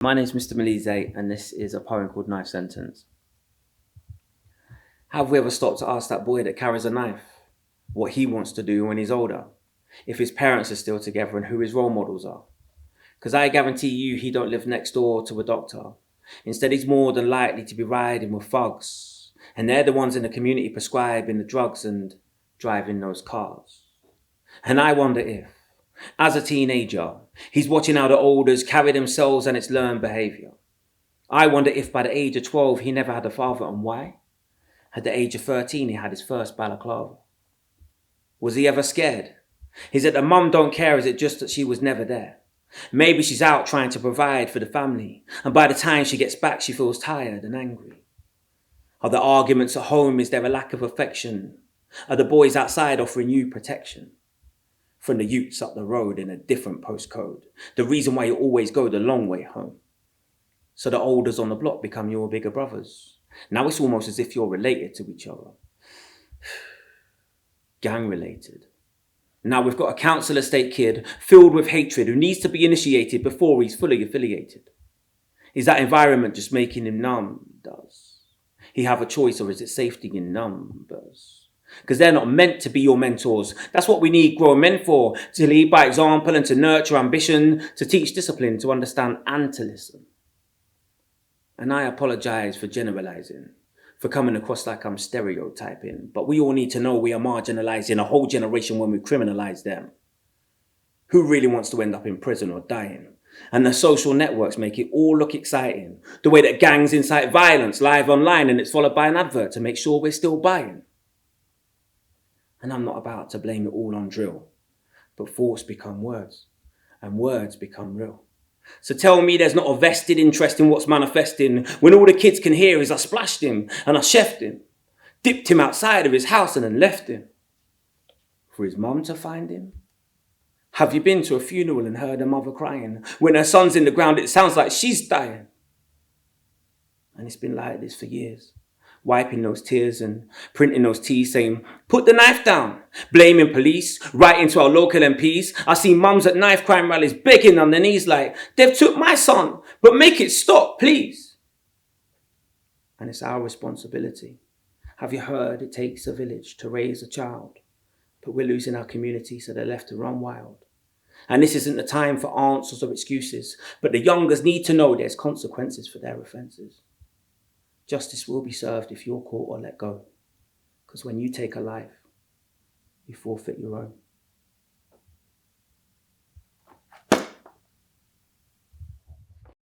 My name's Mr Milise, and this is a poem called Knife Sentence. Have we ever stopped to ask that boy that carries a knife what he wants to do when he's older? If his parents are still together and who his role models are? Because I guarantee you he don't live next door to a doctor. Instead, he's more than likely to be riding with thugs. And they're the ones in the community prescribing the drugs and driving those cars. And I wonder if, as a teenager, he's watching how the olders carry themselves and its learned behaviour. I wonder if by the age of 12 he never had a father, and why? At the age of 13 he had his first balaclava. Was he ever scared? Is it that mum don't care, is it just that she was never there? Maybe she's out trying to provide for the family, and by the time she gets back she feels tired and angry. Are the arguments at home, is there a lack of affection? Are the boys outside offering you protection? From the utes up the road in a different postcode, the reason why you always go the long way home. So the olders on the block become your bigger brothers. Now it's almost as if you're related to each other. Gang related. Now we've got a council estate kid filled with hatred who needs to be initiated before he's fully affiliated. Is that environment just making him numb? Does he have a choice, or is it safety in numbers? Because they're not meant to be your mentors. That's what we need grown men for, to lead by example and to nurture ambition, to teach discipline, to understand and to listen. And I apologise for generalising, for coming across like I'm stereotyping, but we all need to know we are marginalising a whole generation when we criminalise them. Who really wants to end up in prison or dying? And the social networks make it all look exciting. The way that gangs incite violence live online and it's followed by an advert to make sure we're still buying. And I'm not about to blame it all on drill, but thoughts become words, and words become real. So tell me there's not a vested interest in what's manifesting, when all the kids can hear is I splashed him and I chefed him, dipped him outside of his house and then left him. For his mum to find him? Have you been to a funeral and heard a mother crying? When her son's in the ground, it sounds like she's dying. And it's been like this for years. Wiping those tears and printing those T's saying, put the knife down, blaming police, writing to our local MPs. I see mums at knife crime rallies begging on their knees like, they've took my son, but make it stop, please. And it's our responsibility. Have you heard it takes a village to raise a child? But we're losing our community, so they're left to run wild. And this isn't the time for answers or excuses, but the youngers need to know there's consequences for their offences. Justice will be served if you're caught or let go. Because when you take a life, you forfeit your own.